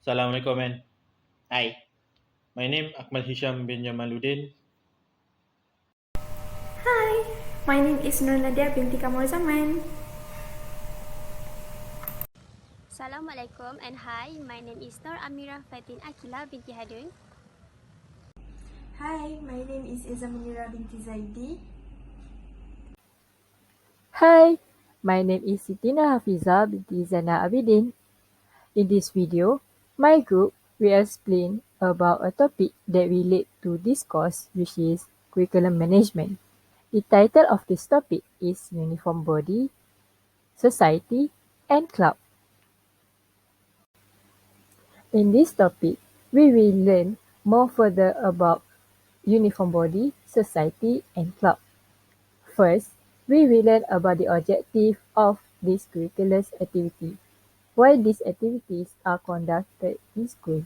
Assalamualaikum, man. Hi, my name Akmal Hisyam bin Jamaludin. Hi, my name is Nur Nadiah binti Kamaruzaman. Assalamualaikum and hi, my name is Amirra Fatin Aqilah binti Hadun. Hi, my name is Ezza Munira binti Zaidi. Hi, my name is Siti Nurhafizah binti Zainal Abidin. In this video, my group will explain about a topic that relate to this course, which is curriculum management. The title of this topic is Uniform Body, Society, and Club. In this topic, we will learn more further about uniform body, society, and club. First, we will learn about the objective of this curricular activity, why these activities are conducted in school.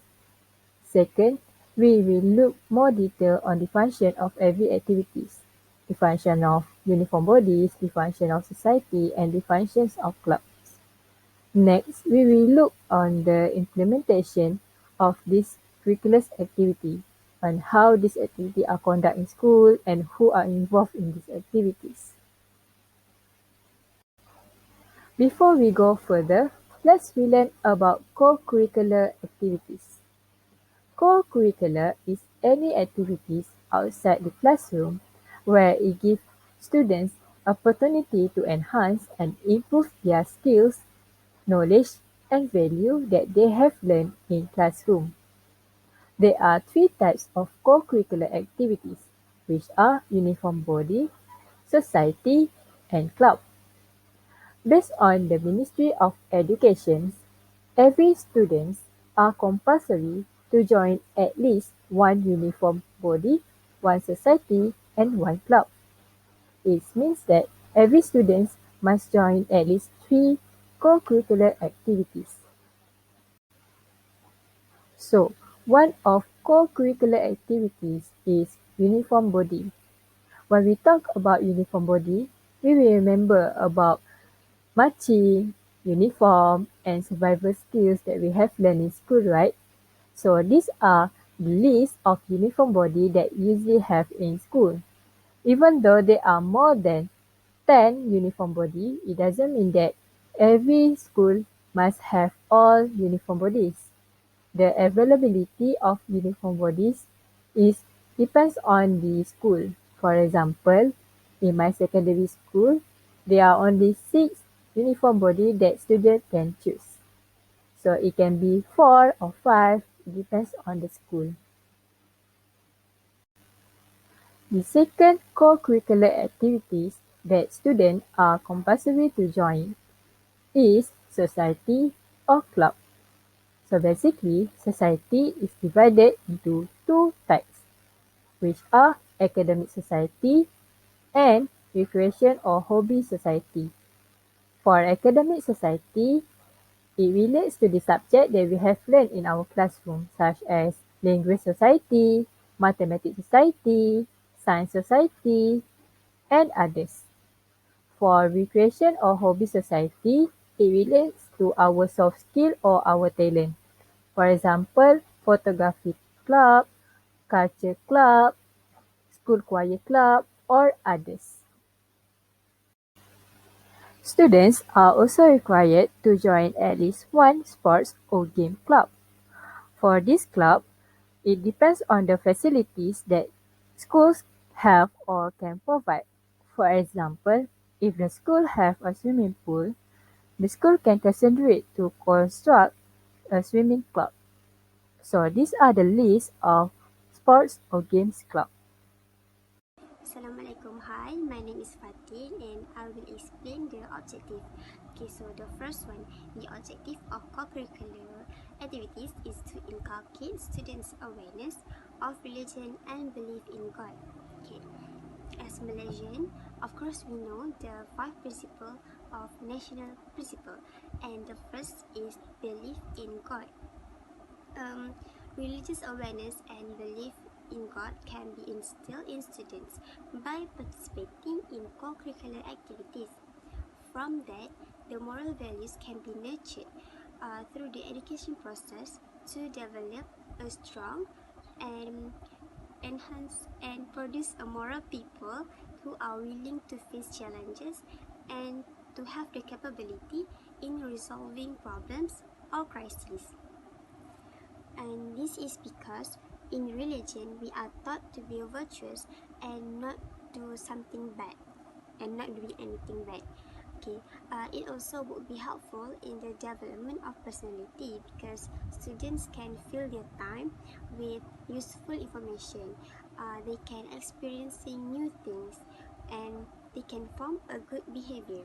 Second, we will look more detail on the function of every activities, the function of uniform bodies, the function of society, and the functions of clubs. Next, we will look on the implementation of this curricular activity, on how these activities are conducted in school and who are involved in these activities. Before we go further, let's learn about co-curricular activities. Co-curricular is any activities outside the classroom where it gives students opportunity to enhance and improve their skills, knowledge, and value that they have learned in classroom. There are three types of co-curricular activities, which are uniform body, society, and club. Based on the Ministry of Education, every students are compulsory to join at least one uniform body, one society, and one club. It means that every student must join at least 3 co-curricular activities. So, one of co-curricular activities is uniform body. When we talk about uniform body, we will remember about marching, uniform, and survival skills that we have learned in school, right? So these are the list of uniform body that usually have in school. Even though there are more than 10 uniform body, it doesn't mean that every school must have all uniform bodies. The availability of uniform bodies is depends on the school. For example, in my secondary school, there are only 6 uniform body that students can choose. So it can be 4 or 5, it depends on the school. The second co-curricular activities that students are compulsory to join is society or club. So basically, society is divided into 2 types, which are academic society and recreation or hobby society. For academic society, it relates to the subject that we have learned in our classroom, such as language society, mathematics society, science society, and others. For recreation or hobby society, it relates to our soft skill or our talent. For example, photography club, culture club, school choir club, or others. Students are also required to join at least one sports or game club. For this club, it depends on the facilities that schools have or can provide. For example, if the school have a swimming pool, the school can consider to construct a swimming club. So these are the list of sports or games club. Assalamualaikum, hi, my name is Fatin and I will explain the objective. Okay, so the first one, the objective of co-curricular activities is to inculcate students' awareness of religion and belief in God. Okay, as Malaysian, of course we know the 5 principles of national principle, and the first is belief in God. Religious awareness and belief in God can be instilled in students by participating in co-curricular activities. From that, the moral values can be nurtured through the education process to develop a strong and enhance and produce a moral people who are willing to face challenges and to have the capability in resolving problems or crises. And this is because in religion we are taught to be virtuous and not do something bad and not doing anything bad. It also would be helpful in the development of personality because students can fill their time with useful information. They can experiencing new things and they can form a good behavior.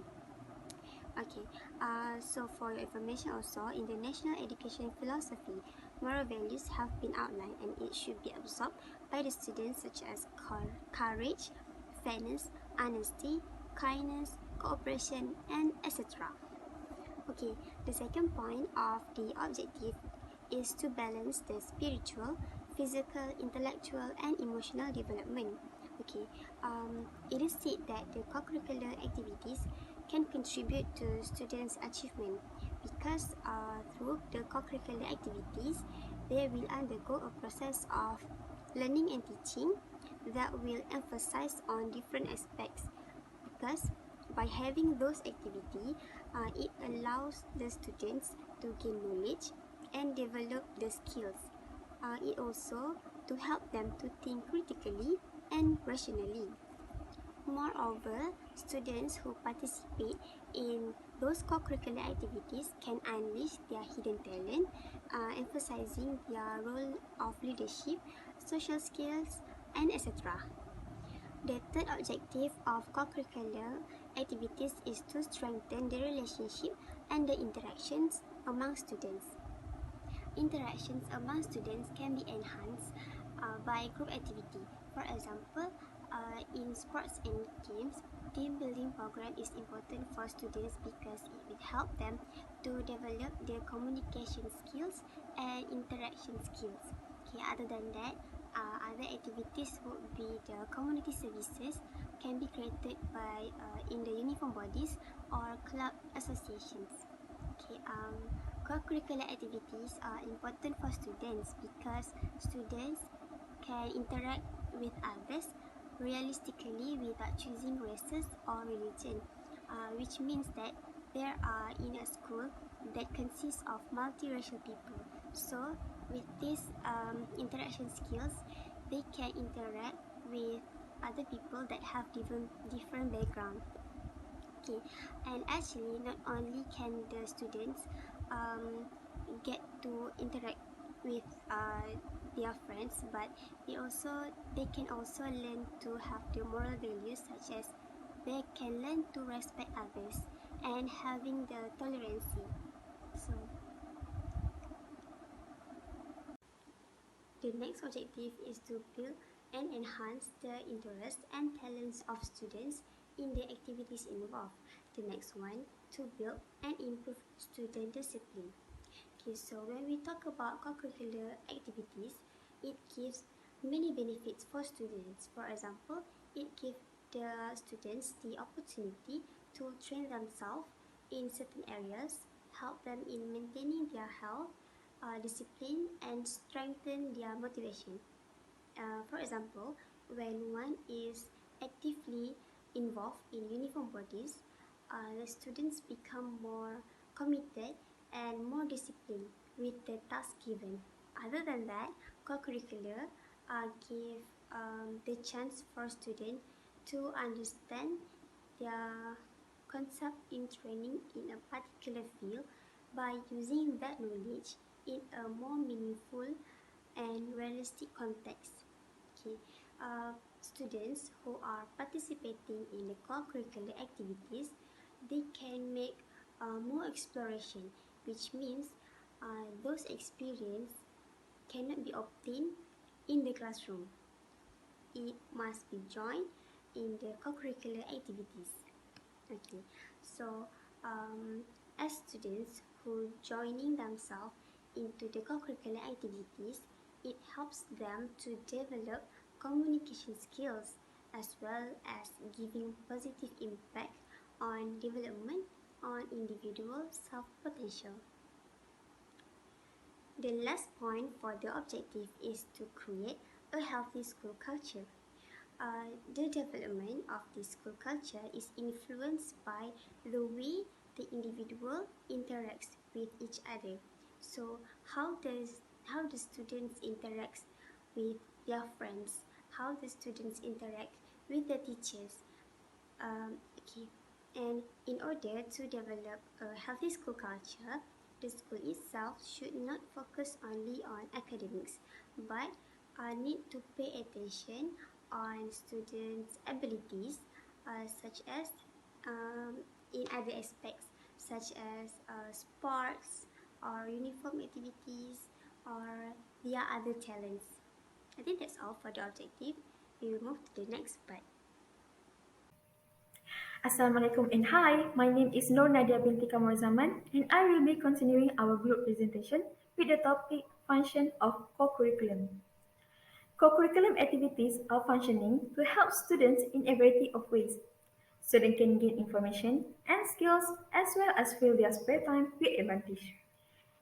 So for your information also, in the national education philosophy, moral values have been outlined and it should be absorbed by the students such as courage, fairness, honesty, kindness, cooperation, and etc. The second point of the objective is to balance the spiritual, physical, intellectual, and emotional development. It is said that the co-curricular activities can contribute to students' achievement because through the co-curricular activities, they will undergo a process of learning and teaching that will emphasize on different aspects because by having those activities, it allows the students to gain knowledge and develop the skills. It also to help them to think critically and rationally. Moreover, students who participate in those co-curricular activities can unleash their hidden talent, emphasizing their role of leadership, social skills, and etc. The third objective of co-curricular activities is to strengthen the relationship and the interactions among students. Interactions among students can be enhanced by group activity. For example, in sports and games, team building program is important for students because it will help them to develop their communication skills and interaction skills. Other than that, other activities would be the community services can be created by in the uniform bodies or club associations. Co-curricular activities are important for students because students can interact with others realistically without choosing races or religion, which means that there are in a school that consists of multiracial people. So with these interaction skills, they can interact with other people that have different background. And actually not only can the students get to interact with their friends, but they can also learn to have the moral values such as they can learn to respect others and having the tolerance. So the next objective is to build and enhance the interest and talents of students in the activities involved. The next one, to build and improve student discipline. So when we talk about co-curricular activities, it gives many benefits for students. For example, it gives the students the opportunity to train themselves in certain areas, help them in maintaining their health, discipline, and strengthen their motivation. For example, when one is actively involved in uniform bodies, the students become more committed and more disciplined with the task given. Other than that, co-curricular give the chance for students to understand their concept in training in a particular field by using that knowledge in a more meaningful and realistic context. Students who are participating in the co-curricular activities, they can make more exploration, which means those experiences cannot be obtained in the classroom. It must be joined in the co-curricular activities. So as students who joining themselves into the co-curricular activities, it helps them to develop communication skills as well as giving positive impact on development on individual self-potential. The last point for the objective is to create a healthy school culture. The development of the school culture is influenced by the way the individual interacts with each other. So, how the students interact with their friends? How the students interact with the teachers? Okay, and in order to develop a healthy school culture, the school itself should not focus only on academics, but need to pay attention on students' abilities, such as in other aspects, such as sports or uniform activities or their other talents. I think that's all for the objective. We will move to the next part. Assalamualaikum and hi, my name is Nur Nadiah binti Kamaruzaman and I will be continuing our group presentation with the topic function of co-curriculum. Co-curriculum activities are functioning to help students in a variety of ways. Students can gain information and skills as well as fill their spare time with advantage.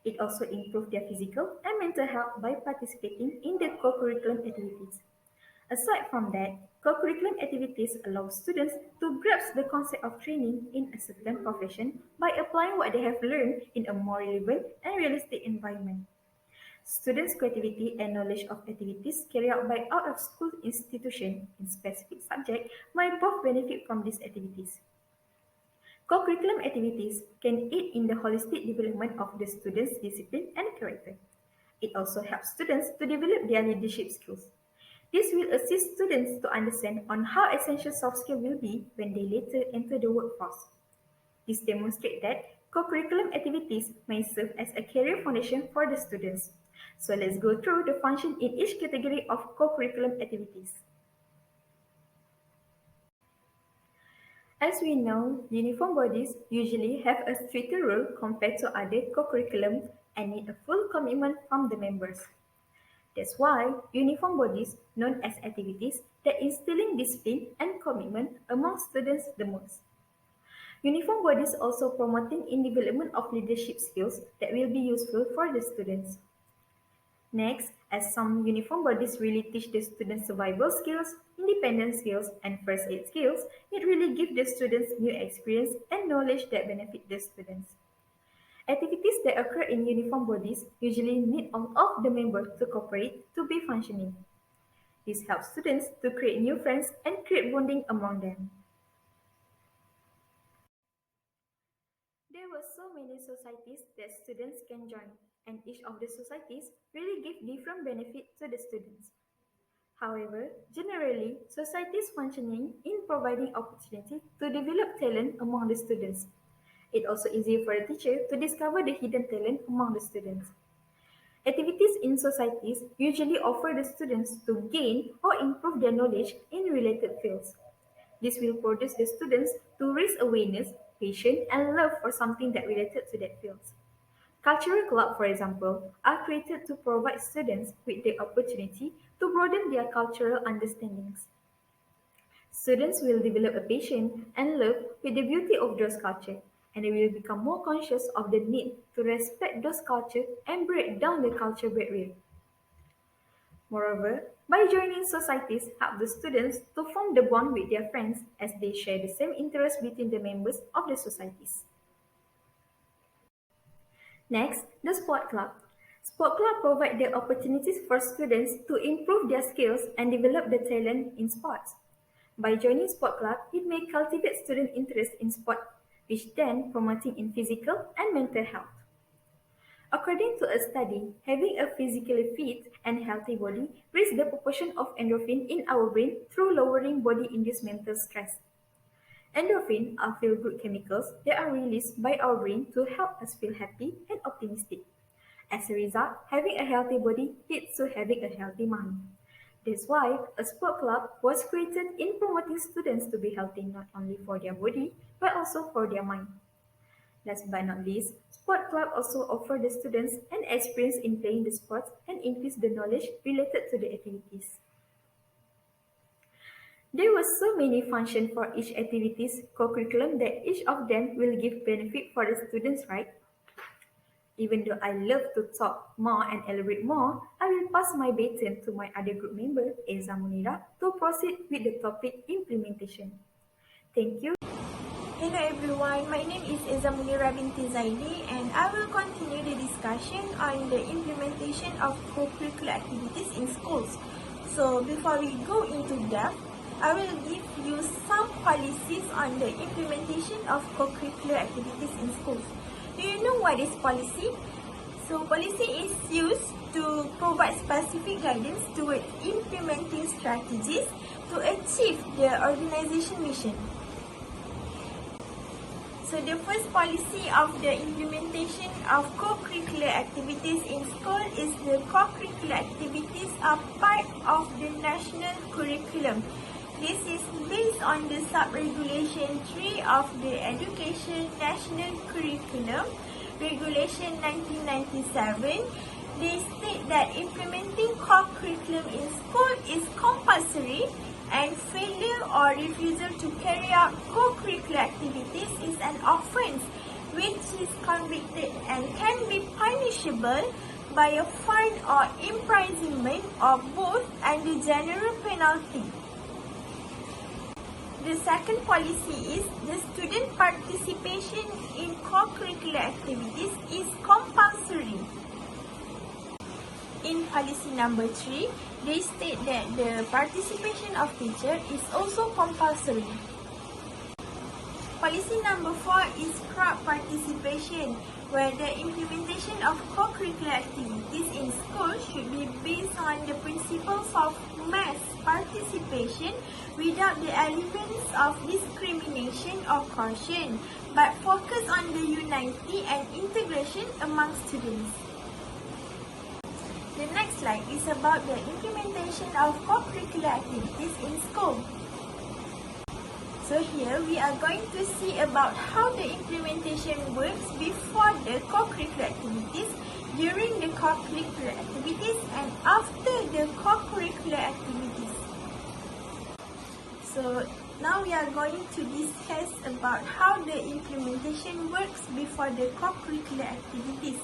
It also improves their physical and mental health by participating in the co-curriculum activities. Aside from that, co-curriculum activities allow students to grasp the concept of training in a certain profession by applying what they have learned in a more relevant and realistic environment. Students' creativity and knowledge of activities carried out by out-of-school institutions in specific subjects might both benefit from these activities. Co-curriculum activities can aid in the holistic development of the students' discipline and character. It also helps students to develop their leadership skills. This will assist students to understand on how essential soft skills will be when they later enter the workforce. This demonstrates that co-curriculum activities may serve as a career foundation for the students. So let's go through the function in each category of co-curriculum activities. As we know, uniform bodies usually have a stricter rule compared to other co-curriculums and need a full commitment from the members. That's why uniform bodies, known as activities, that instilling discipline and commitment among students the most. Uniform bodies also promoting in development of leadership skills that will be useful for the students. Next, as some uniform bodies really teach the students survival skills, independence skills, and first aid skills, it really gives the students new experience and knowledge that benefit the students. Activities that occur in uniform bodies usually need all of the members to cooperate to be functioning. This helps students to create new friends and create bonding among them. There were so many societies that students can join, and each of the societies really give different benefits to the students. However, generally, societies functioning in providing opportunity to develop talent among the students. It also easier for a teacher to discover the hidden talent among the students. Activities in societies usually offer the students to gain or improve their knowledge in related fields. This will produce the students to raise awareness, passion, and love for something that related to that field. Cultural clubs, for example, are created to provide students with the opportunity to broaden their cultural understandings. Students will develop a passion and love with the beauty of those cultures, and they will become more conscious of the need to respect those cultures and break down the culture barrier. Moreover, by joining societies help the students to form the bond with their friends as they share the same interests between the members of the societies. Next, the sport club. Sport club provide the opportunities for students to improve their skills and develop the talent in sports. By joining sport club, it may cultivate student interest in sport, which then promoting in physical and mental health. According to a study, having a physically fit and healthy body raises the proportion of endorphin in our brain through lowering body-induced mental stress. Endorphins are feel-good chemicals that are released by our brain to help us feel happy and optimistic. As a result, having a healthy body leads to having a healthy mind. That's why a sport club was created in promoting students to be healthy not only for their body but also for their mind. Last but not least, sport club also offer the students an experience in playing the sports and increase the knowledge related to the activities. There were so many functions for each activity's co-curriculum that each of them will give benefit for the students, right? Even though I love to talk more and elaborate more, I will pass my baton to my other group member, Ezza Munira, to proceed with the topic implementation. Thank you. Hello everyone, my name is Ezza Munira binti Zaidi and I will continue the discussion on the implementation of co-curricular activities in schools. So before we go into depth, I will give you some policies on the implementation of co-curricular activities in schools. Do you know what is policy? So policy is used to provide specific guidance towards implementing strategies to achieve the organization mission. So the first policy of the implementation of co-curricular activities in school is the co-curricular activities are part of the national curriculum. This is based on the sub-regulation 3 of the Education National Curriculum, Regulation 1997. They state that implementing co-curriculum in school is compulsory and failure or refusal to carry out co-curricular activities is an offence which is convicted and can be punishable by a fine or imprisonment or both and the general penalty. The second policy is the student participation in co-curricular activities is compulsory. In policy number 3, they state that the participation of teacher is also compulsory. Policy number 4 is crowd participation, where the implementation of co-curricular activities in school should be based on the principles of mass participation without the elements of discrimination or coercion, but focus on the unity and integration among students. The next slide is about the implementation of co-curricular activities in school. So here we are going to see about how the implementation works before the co-curricular activities, during the co-curricular activities and after the co-curricular activities. So now we are going to discuss about how the implementation works before the co-curricular activities.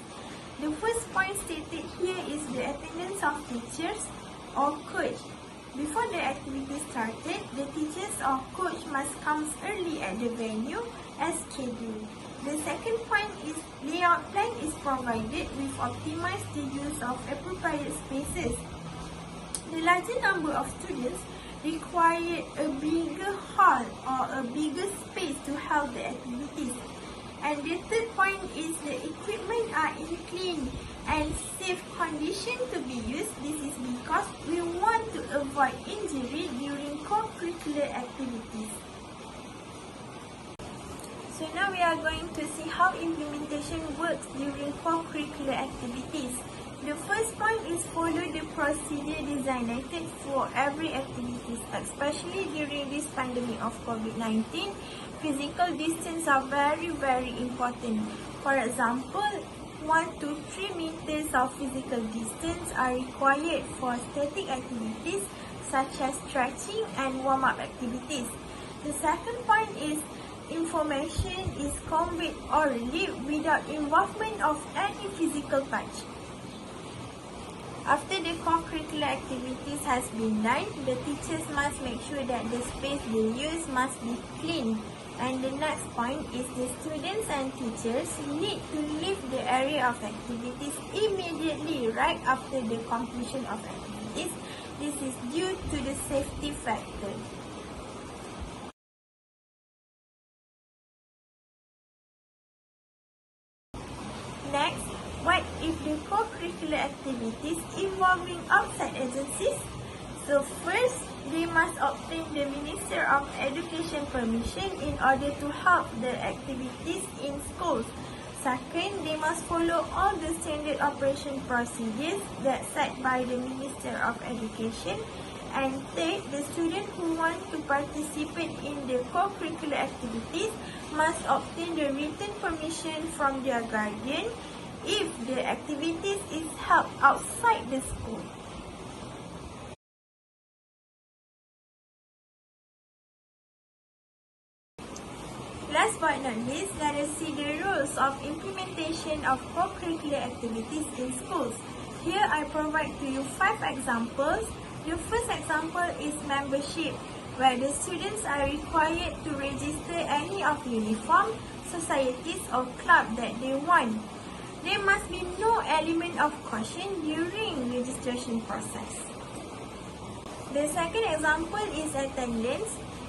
The first point stated here is the attendance of teachers or coach. Before the activity started, the teachers or coach must come early at the venue as scheduled. The second point is layout plan is provided with optimized the use of appropriate spaces. The larger number of students required a bigger hall or a bigger space to hold the activities. And the third point is the equipment are in clean and safe condition to be used. This is because we want to avoid injury during co-curricular activities. So now we are going to see how implementation works during co-curricular activities. The first point is follow the procedure designated for every activity, especially during this pandemic of COVID-19. Physical distance are very important. For example, 1 to 3 meters of physical distance are required for static activities such as stretching and warm-up activities. The second point is information is conveyed orally without involvement of any physical touch. After the co-curricular activities has been done, the teachers must make sure that the space they use must be clean. And the next point is the students and teachers need to leave the area of activities immediately right after the completion of activities. This is due to the safety factor. Next, what if the co-curricular activities involving outside agencies? So first, they must obtain the Minister of Education permission in order to help the activities in schools. Second, they must follow all the standard operation procedures that set by the Minister of Education. And third, the students who want to participate in the co-curricular activities must obtain the written permission from their guardian if the activities is held outside the school. Last but not least, let us see the rules of implementation of co-curricular activities in schools. Here I provide to you 5 examples. The first example is membership, where the students are required to register any of uniform, societies or club that they want. There must be no element of caution during registration process. The second example is attendance,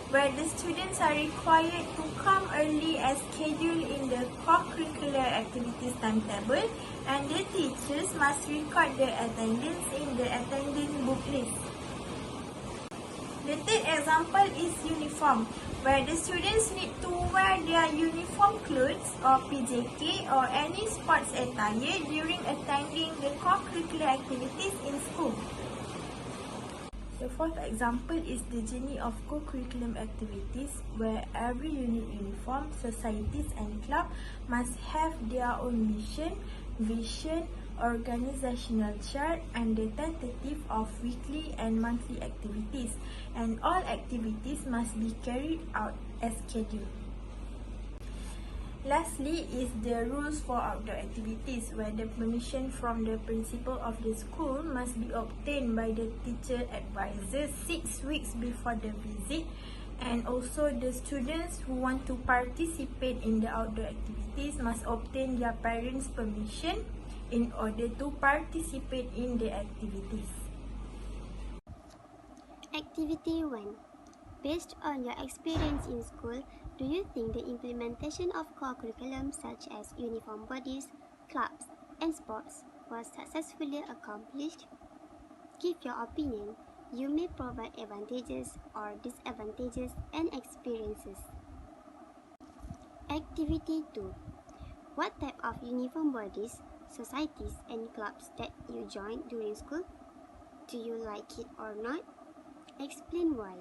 where the students are required to come early as scheduled in the co-curricular activities timetable, and the teachers must record the attendance in the attendance book list. The third example is uniform, where the students need to wear their uniform clothes or PJK or any sports attire during attending the co-curricular activities in school. The fourth example is the journey of co-curriculum activities, where every unit uniform, societies and club must have their own mission, vision, organizational chart and the tentative of weekly and monthly activities, and all activities must be carried out as scheduled. Lastly is the rules for outdoor activities, where the permission from the principal of the school must be obtained by the teacher advisor 6 weeks before the visit, and also the students who want to participate in the outdoor activities must obtain their parents' permission in order to participate in the activities. Activity 1. Based on your experience in school, do you think the implementation of co-curriculum such as uniform bodies, clubs, and sports was successfully accomplished? Give your opinion. You may provide advantages or disadvantages and experiences. Activity 2. What type of uniform bodies, societies, and clubs that you joined during school? Do you like it or not? Explain why.